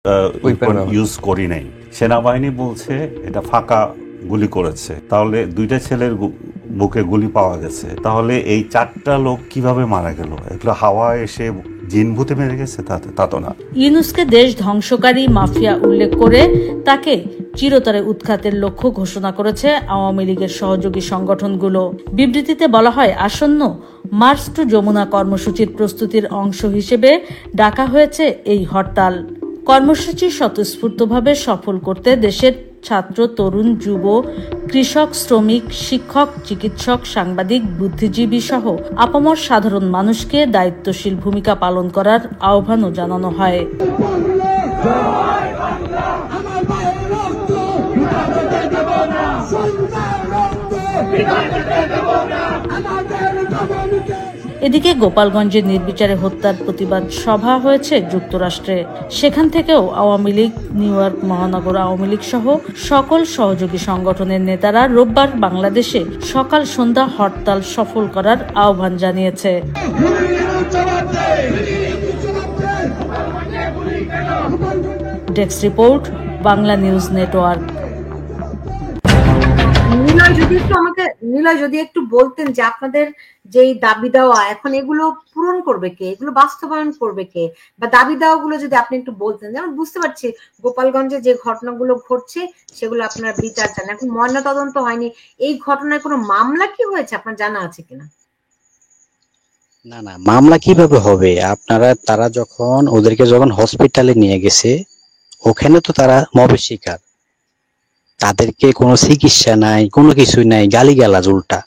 Use করি নাই। সেনাবাহিনী বলছে এটা ফাঁকা গুলি করেছে, তাহলে দুইটা ছেলের বুকে গুলি পাওয়া গেছে, তাহলে এই 4টা লোক কিভাবে মারা গেল? এগুলো হাওয়া এসে জিন ভূতে মেরে গেছে? তা তো না। ইউনূসকে দেশ ধ্বংসকারী মাফিয়া উল্লেখ করে তাকে চিরতরে উৎখাতের লক্ষ্য ঘোষণা করেছে আওয়ামী লীগের সহযোগী সংগঠনগুলো। বিবৃতিতে বলা হয়, আসন্ন মার্চ টু যমুনা কর্মসূচির প্রস্তুতির অংশ হিসেবে ডাকা হয়েছে এই হরতাল। কর্মসূচি স্বতঃস্ফূর্তভাবে সফল করতে দেশের ছাত্র, তরুণ, যুব, কৃষক, শ্রমিক, শিক্ষক, চিকিৎসক, সাংবাদিক, বুদ্ধিজীবী সহ আপামর সাধারণ মানুষকে দায়িত্বশীল ভূমিকা পালন করার আহ্বানও জানানো হয়। এদিকে গোপালগঞ্জে নির্বিচারে হত্যার প্রতিবাদ সভা হয়েছে যুক্তরাষ্ট্রে। সেখান থেকেও আওয়ামী লীগ, নিউ ইয়র্ক মহানগর আওয়ামী লীগ সহ সকল সহযোগী সংগঠনের নেতারা রোববার বাংলাদেশে সকাল সন্ধ্যা হরতাল সফল করার আহ্বান জানিয়েছে। Desk report, Bangla news network. Niloy যদি একটু বলতেন যে আপনাদের যেই দাবি দেওয়া এখন এগুলো পূরণ করবে কে, এগুলো বাস্তবায়ন করবে কে, বা দাবি দেওয়া গুলো যদি আপনি একটু বলতেন। যেমন বুঝতে পারছি গোপালগঞ্জে যে ঘটনাগুলো ঘটছে সেগুলো আপনারা বিচার চান, এখন ময়না তদন্ত হয়নি, এই ঘটনায় কোনো মামলা কি হয়েছে আপনার জানা আছে কিনা? না না, মামলা কিভাবে হবে? তারা ওদেরকে যখন হসপিটালে নিয়ে গেছে, ওখানে তো তারা মবের শিকার, তাদেরকে কোনো চিকিৎসা নাই, কোনো কিছুই নাই, গালিগালাজ উল্টা।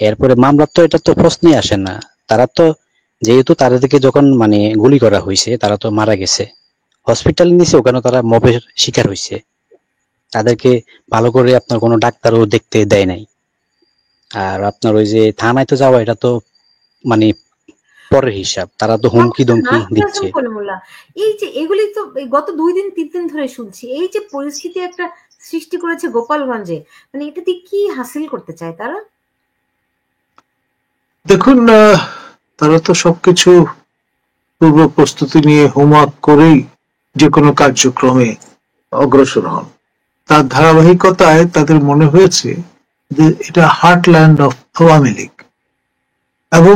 এরপরে মামলা তো এটা তো প্রশ্নই আসে না। তারা তো যেহেতু তাদেরকে যখন গুলি করা হয়েছে, তারা তো মারা গেছে, হসপিটালে নিছে, ওখানে তারা মবের শিকার হয়েছে, তাদেরকে ভালো করে আপনার কোনো ডাক্তারও দেখতে দেয় নাই। আর আপনার ওই যে থানায় তো যাওয়া, এটা তো পরের হিসাব, তারা তো হুমকি দমকি দিচ্ছে। এই যে এগুলি তো গত 2-3 দিন ধরে শুনছি, এই যে পরিস্থিতি একটা সৃষ্টি করেছে গোপালগঞ্জে, এটা দিয়ে কি হাসিল করতে চায় তারা? দেখুন, তারা তো সবকিছু পূর্ব প্রস্তুতি নিয়ে হোমওয়ার্ক করেই যে কোনো কার্যক্রমে অগ্রসর হন। তার ধারাবাহিকতায় তাদের মনে হয়েছে যে এটা হার্টল্যান্ড অফ আওয়ামী লীগ, এবং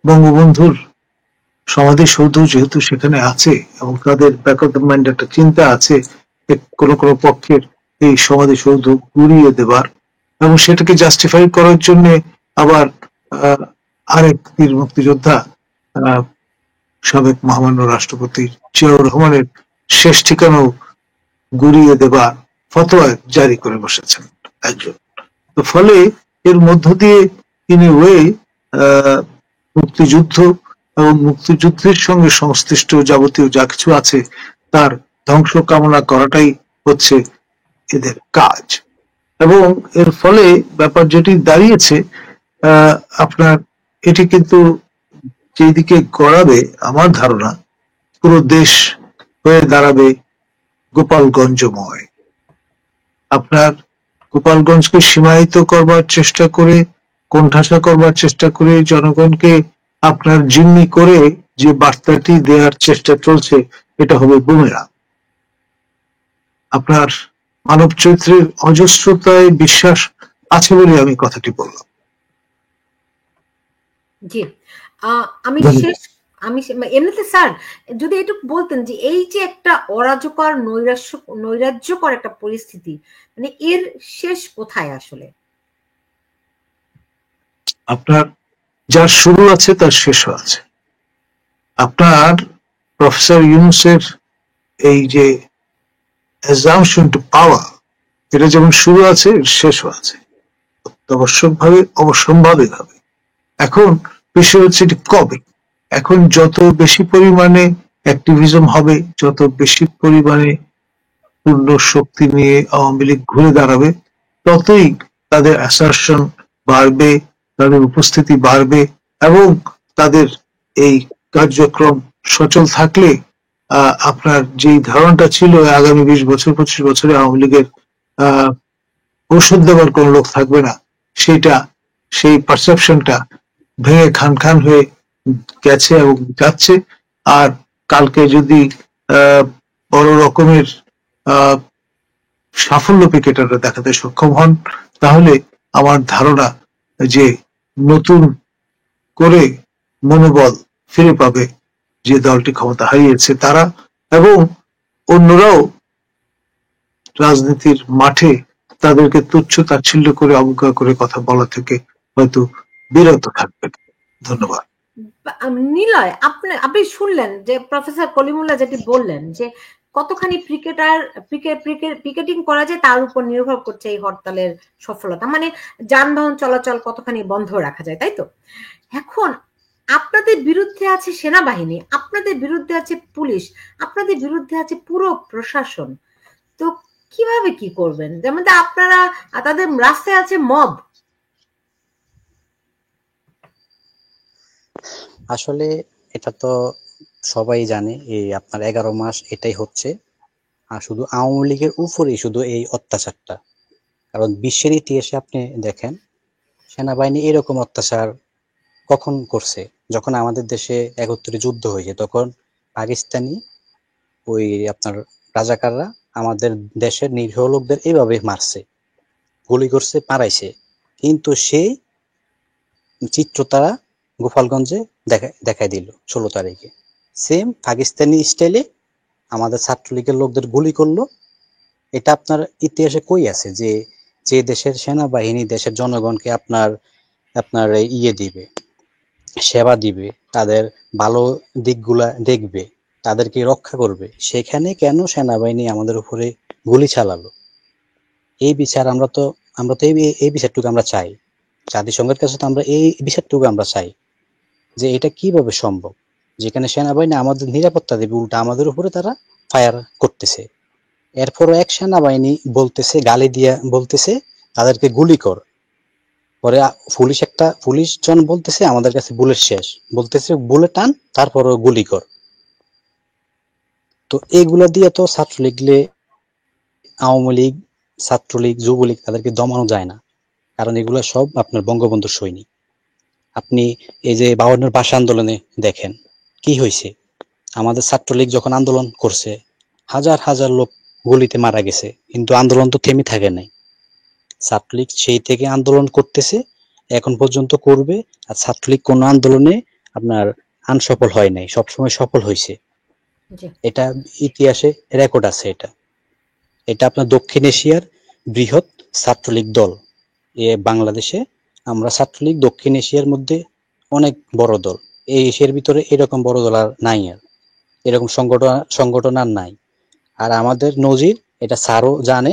বঙ্গবন্ধুর সমাধিসৌধ যেহেতু সেখানে আছে এবং তাদের ব্যাক অফ দ্য মাইন্ড একটা চিন্তা আছে কোন কোন পক্ষের এই সমাধিসৌধ গুড়িয়ে দেবার, এবং সেটাকে জাস্টিফাই করার জন্য আবার আরেক বীর মুক্তিযোদ্ধা সাবেক মহামান্য রাষ্ট্রপতি জিয়াউর রহমানের শেষ ঠিকানাও গুড়িয়ে দেবার ফতোয়া জারি করে বসেছেন একজন। তো ফলে এর মধ্য দিয়ে ইন এ ওয়ে মুক্তিযুদ্ধ এবং মুক্তিযুদ্ধের সঙ্গে সংশ্লিষ্ট যাবতীয় যা কিছু আছে তার ধ্বংস কামনা করাটাই হচ্ছে এদের কাজ। এবং এর ফলে ব্যাপার যেটি দাঁড়িয়েছে, আপনার এটি কিন্তু যেদিকে গড়াবে, আমার ধারণা পুরো দেশ হয়ে দাঁড়াবে গোপালগঞ্জময়। আপনার গোপালগঞ্জকে সীমায়িত করবার চেষ্টা করে, কোণঠাসা করবার চেষ্টা করে, জনগণকে আপনার জিম্মি করে যে বার্তাটি দেওয়ার চেষ্টা চলছে, এটা হবে বুমেরাং। আপনার মানব চরিত্রের অজস্রতায় বিশ্বাস আছে বলে আমি কথাটি বললাম। জি, আমি এমনিতে স্যার যদি একটু বলতেন যে এই যে একটা অরাজকর নৈরাজ্যকর একটা পরিস্থিতি, এর শেষ কোথায় আসলে? আপনার যার শুরু আছে তার শেষও আছে। আপনার প্রফেসর ইউনূসের এই যে অ্যাজাম্পশন টু পাওয়ার, এটা যেমন শুরু আছে শেষও আছে, অত্যাবশ্যকভাবে অবশ্যম্ভাবীভাবে। এখন বিষয় হচ্ছে এটি কবে। এখন যত বেশি পরিমাণে অ্যাক্টিভিজম হবে, যত বেশি পরিমাণে পূর্ণ শক্তি নিয়ে আওয়ামী লীগ ঘুরে দাঁড়াবে, ততই তাদের অ্যাসারশন বাড়বে, তাদের উপস্থিতি বাড়বে, এবং তাদের এই কার্যক্রম সচল থাকলে আপনার যে ধারণাটা ছিল আগামী 20 বছর 25 বছরে আওয়ামী লীগের ঔষধ দেওয়ার কোন লোক থাকবে না, সেই পারসেপশনটা ভেঙে খান খান হয়ে গেছে এবং যাচ্ছে। আর কালকে যদি রকমের আহ সাফল্য ক্রিকেটাররা দেখাতে সক্ষম হন, তাহলে আমার ধারণা যে নতুন করে মনোবল ফিরে পাবে যে দলটি ক্ষমতা হারিয়েছে তারা, এবং অন্যরাও রাজনীতির মাঠে তাদেরকে তুচ্ছ তাচ্ছিল্য করে অবজ্ঞা করে কথা বলা থেকে হয়তো বিরত থাকবে। ধন্যবাদ। নিলয়, আপনি শুনলেন যে প্রফেসর কলিমুল্লাহ যেটি বললেন যে কতখানি পিকেটিং করা যায় তার উপর নির্ভর করছে এই হরতালের সফলতা, মানে যানবাহন চলাচল কতখানি বন্ধ রাখা যায়, তাই তো? এখন আপনাদের বিরুদ্ধে আছে সেনাবাহিনী, আপনাদের বিরুদ্ধে আছে পুলিশ, আপনাদের বিরুদ্ধে আছে পুরো প্রশাসন, তো কিভাবে কি করবেন? যেমন আপনারা, তাদের রাস্তায় আছে মব। আসলে এটা তো সবাই জানে, এই আপনার 11 মাস এটাই হচ্ছে। আর শুধু আওয়ামী লীগের উপরেই শুধু এই অত্যাচারটা, কারণ বিশ্বের ইতিহাসে আপনি দেখেন সেনাবাহিনী এরকম অত্যাচার কখন করছে? যখন আমাদের দেশে 71 যুদ্ধ হয়েছে, তখন পাকিস্তানি ওই আপনার রাজাকাররা আমাদের দেশের নিরীহ লোকদের এইভাবে মারছে, গুলি করছে, মারাইছে। কিন্তু সেই চিত্র তারা গোপালগঞ্জে দেখাই দিল 16 তারিখে। সেম পাকিস্তানি স্টাইলে আমাদের ছাত্রলীগের লোকদের গুলি করলো। এটা আপনার ইতিহাসে কই আছে যে যে দেশের সেনাবাহিনী দেশের জনগণকে আপনার আপনার ইয়ে দিবে, সেবা দিবে, তাদের ভালো দিকগুলা দেখবে, তাদেরকে রক্ষা করবে, সেখানে কেন সেনাবাহিনী আমাদের উপরে গুলি চালালো? এই বিচার আমরা তো এই বিচারটুকু আমরা চাই। জাতিসংঘের কাছে তো আমরা এই বিচারটুকু আমরা চাই যে এটা কিভাবে সম্ভব, যেখানে সেনাবাহিনী আমাদের নিরাপত্তা দেবে, উল্টা আমাদের উপরে তারা ফায়ার করতেছে। এরপরও এক সেনাবাহিনী বলতেছে, গালি দিয়া বলতেছে তাদেরকে গুলি কর। পরে পুলিশ জন বলতেছে আমাদের কাছে বুলেট শেষ, বলতেছে বুলেট টান, তারপরও গুলি কর। তো এগুলা দিয়ে তো ছাত্রলীগ, আওয়ামী লীগ, ছাত্রলীগ, যুবলীগ তাদেরকে দমানো যায় না, কারণ এগুলা সব আপনার বঙ্গবন্ধুর সৈনিক। আপনি এই যে 52 ভাষা আন্দোলনে দেখেন কি হয়েছে। আমাদের ছাত্রলীগ যখন আন্দোলন করছে, হাজার হাজার লোক গুলিতে মারা গেছে, কিন্তু আন্দোলন তো থেমে থাকে নাই। ছাত্রলীগ সেই থেকে আন্দোলন করতেছে, এখন পর্যন্ত করবে। আর ছাত্রলীগ কোন আন্দোলনে আপনার আনসফল হয় নাই, সবসময় সফল হয়েছে। এটা ইতিহাসে রেকর্ড আছে। এটা আপনার দক্ষিণ এশিয়ার বৃহৎ ছাত্রলীগ দল। বাংলাদেশে আমরা ছাত্রলীগ দক্ষিণ এশিয়ার মধ্যে অনেক বড় দল। এই এশিয়ার ভিতরে এরকম বড় দল আর নাই, আর এরকম সংগঠন আর নাই। আর আমাদের নজির এটা স্যারও জানে,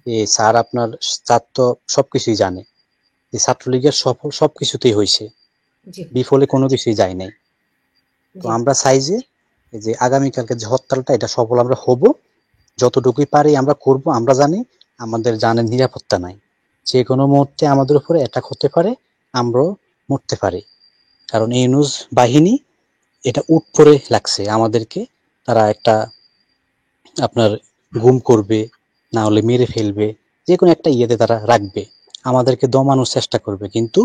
এই স্যার আপনার ছাত্র সবকিছুই জানে, যে ছাত্রলীগের সফল সবকিছুতেই হয়েছে, বিফলে কোনো কিছুই যায় নাই। তো আমরা চাই যে আগামীকালকে যে হরতালটা, এটা সফল আমরা হব, যতটুকুই পারি আমরা করব। আমরা জানি আমাদের জানের নিরাপত্তা নাই, যে কোনো মুহূর্তে আমাদের উপরে অ্যাটাক হতে পারে, আমরাও মরতে পারি। কারণ এই ইউনূস বাহিনী এটা উঠ করে লাগছে আমাদেরকে, তারা একটা আপনার গুম করবে, না হলে মেরে ফেলবে, যে কোনো একটা ইয়েতে তারা রাখবে, আমাদেরকে দমানোর চেষ্টা করবে। কিন্তু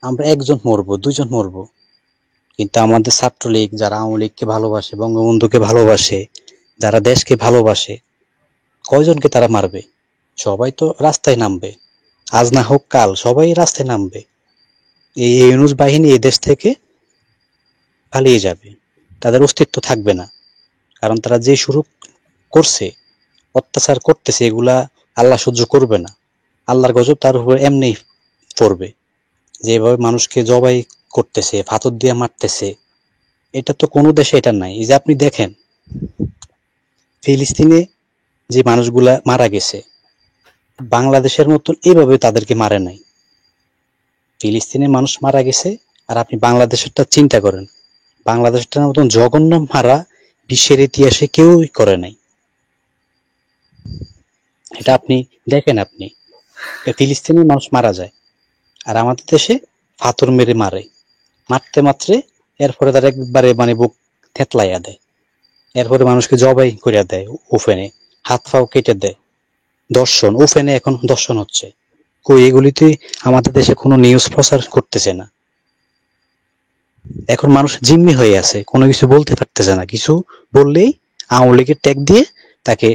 আমরা একজন মরবো, দুজন মরবো, কিন্তু আমাদের ছাত্রলীগ যারা আওয়ামী লীগকে ভালোবাসে, বঙ্গবন্ধুকে ভালোবাসে, যারা দেশকে ভালোবাসে, কয়জনকে তারা মারবে? সবাই তো রাস্তায় নামবে, আজ না হোক কাল সবাই রাস্তায় নামবে। এই ইউনূস বাহিনী এই দেশ থেকে পালিয়ে যাবে, তাদের অস্তিত্ব থাকবে না। কারণ তারা যে শুরু করছে, অত্যাচার করতেছে, এগুলা আল্লাহ সহ্য করবে না। আল্লাহর গজব তার উপর এমনি পড়বে। যেভাবে মানুষকে জবাই করতেছে, পাথর দিয়ে মারতেছে, এটা তো কোনো দেশে এটা নাই। এই যে আপনি দেখেন ফিলিস্তিনে যে মানুষগুলা মারা গেছে, বাংলাদেশের মতন এইভাবে তাদেরকে মারে নাই। ফিলিস্তিনে মানুষ মারা গেছে, আর আপনি বাংলাদেশেরটা চিন্তা করেন, বাংলাদেশটার মতন জঘন্য মারা বিশ্বের ইতিহাসে কেউই করে নাই। এটা আপনি দেখেন, আপনি ফিলিস্তিনে মানুষ মারা যায়, আর আমাদের দেশে পাথর মেরে মারে, মারতে মাত্রে এরপরে তারা একবারে মানে বুক থেতলাইয়া দেয়, এরপরে মানুষকে জবাই করিয়া দেয়, ওফেনে হাত পাও কেটে দেয়। দর্শন, ওফেনে এখন দর্শন হচ্ছে। কই এগুলিতে আমাদের দেশে কোনো নিউজ প্রচার করতেছে না। এখন মানুষ জিম্মি হয়ে আছে, কোনো কিছু বলতে পারতেছে না। কিছু বললেই আওয়ামী লীগের ট্যাগ দিয়ে তাকে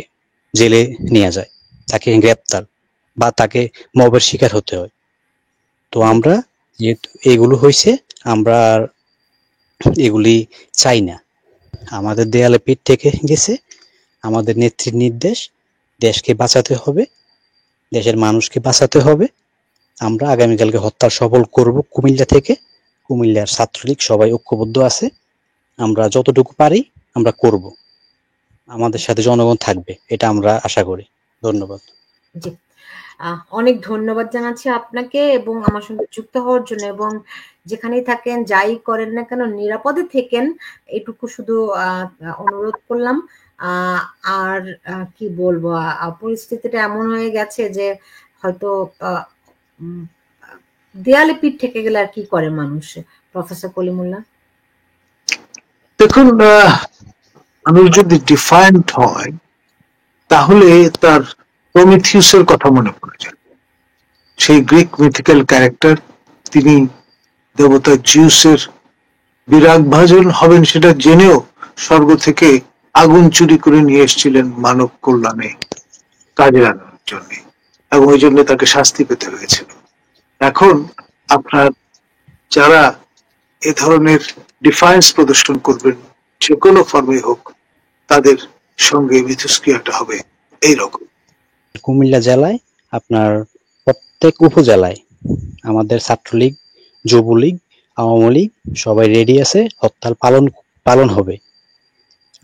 জেলে নিয়ে যায়, তাকে গ্রেপ্তার বা তাকে মবের শিকার হতে হয়। তো আমরা যেহেতু এগুলো হয়েছে, আমরা আর এগুলি চাই না। আমাদের দেয়ালে পিঠ থেকে গেছে, আমাদের নেত্রীর নির্দেশ, দেশকে বাঁচাতে হবে, দেশের মানুষকে বাঁচাতে হবে। আমরা আগামীকালকে হরতাল সফল করব কুমিল্লা থেকে। কুমিল্লার ছাত্রলীগ সবাই ঐক্যবদ্ধ আছে, আমরা যতটুকু পারি আমরা করব। আমাদের সাথে জনগণ থাকবে, এটা আমরা আশা করি। ধন্যবাদ। জি, অনেক ধন্যবাদ জানাচ্ছি আপনাকে এবং আমার সঙ্গে যুক্ত হওয়ার জন্য, এবং যেখানেই থাকেন যাই করেন না কেন নিরাপদে থেকেন, এটুকু শুধু অনুরোধ করলাম। আর কি বলবো, পরিস্থিতিটা এমন হয়ে গেছে যে হয়তো উম, দেয়ালে পিঠ থেকে গেলে আর কি করে মানুষ। প্রফেসর কলিমুল্লাহ, দেখুন, মানুষ যদি ডিফাইন্ড হয় তাহলে তার প্রমিথিউসের কথা মনে পড়ে যায়। সেই গ্রিক মিথিক্যাল ক্যারেক্টার, তিনি দেবতা জিউসের বিরাগ ভাজন হবেন সেটা জেনেও স্বর্গ থেকে আগুন চুরি করে নিয়ে এসেছিলেন মানব কল্যাণে কাজে লাগানোর জন্য, এবং ওই জন্য তাকে শাস্তি পেতে হয়েছিল। এখন আপনার যারা এ ধরনের ডিফারেন্স প্রদর্শন করবেন, যে কোনো ফর্মে হোক, তাদের সঙ্গে মিথস্ক্রিয়াটা হবে এইরকম। কুমিল্লা জেলায় আপনার প্রত্যেক উপজেলায় আমাদের ছাত্রলীগ, যুবলীগ, আওয়ামী লীগ সবাই রেডি আছে, হরতাল পালন হবে।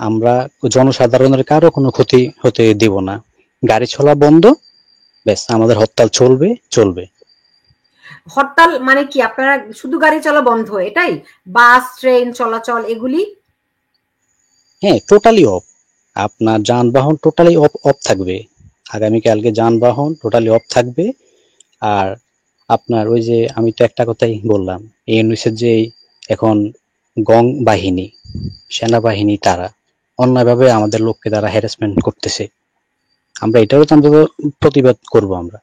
আমরা জনসাধারণের কারো কোনো ক্ষতি হতে দেব না। গাড়ি চলা বন্ধ, ব্যাস আমাদের হরতাল চলবে। হরতাল মানে কি? আপনারা শুধু গাড়ি চলা বন্ধ, এটাই? বাস ট্রেন চলাচল এগুলি? হ্যাঁ, টোটালি অফ। আপনার যানবাহন টোটালি অফ থাকবে। আগামীকালকে যানবাহন টোটালি অফ থাকবে। আর আপনার ওই যে আমি তো একটা কথাই বললাম, ইউনূসের যে এখন গং বাহিনী, সেনাবাহিনী, তারা অন্যায়ভাবে আমাদের লোককে তারা হ্যারাসমেন্ট করতেছে, আমরা এটারও তো অন্তত প্রতিবাদ করব আমরা।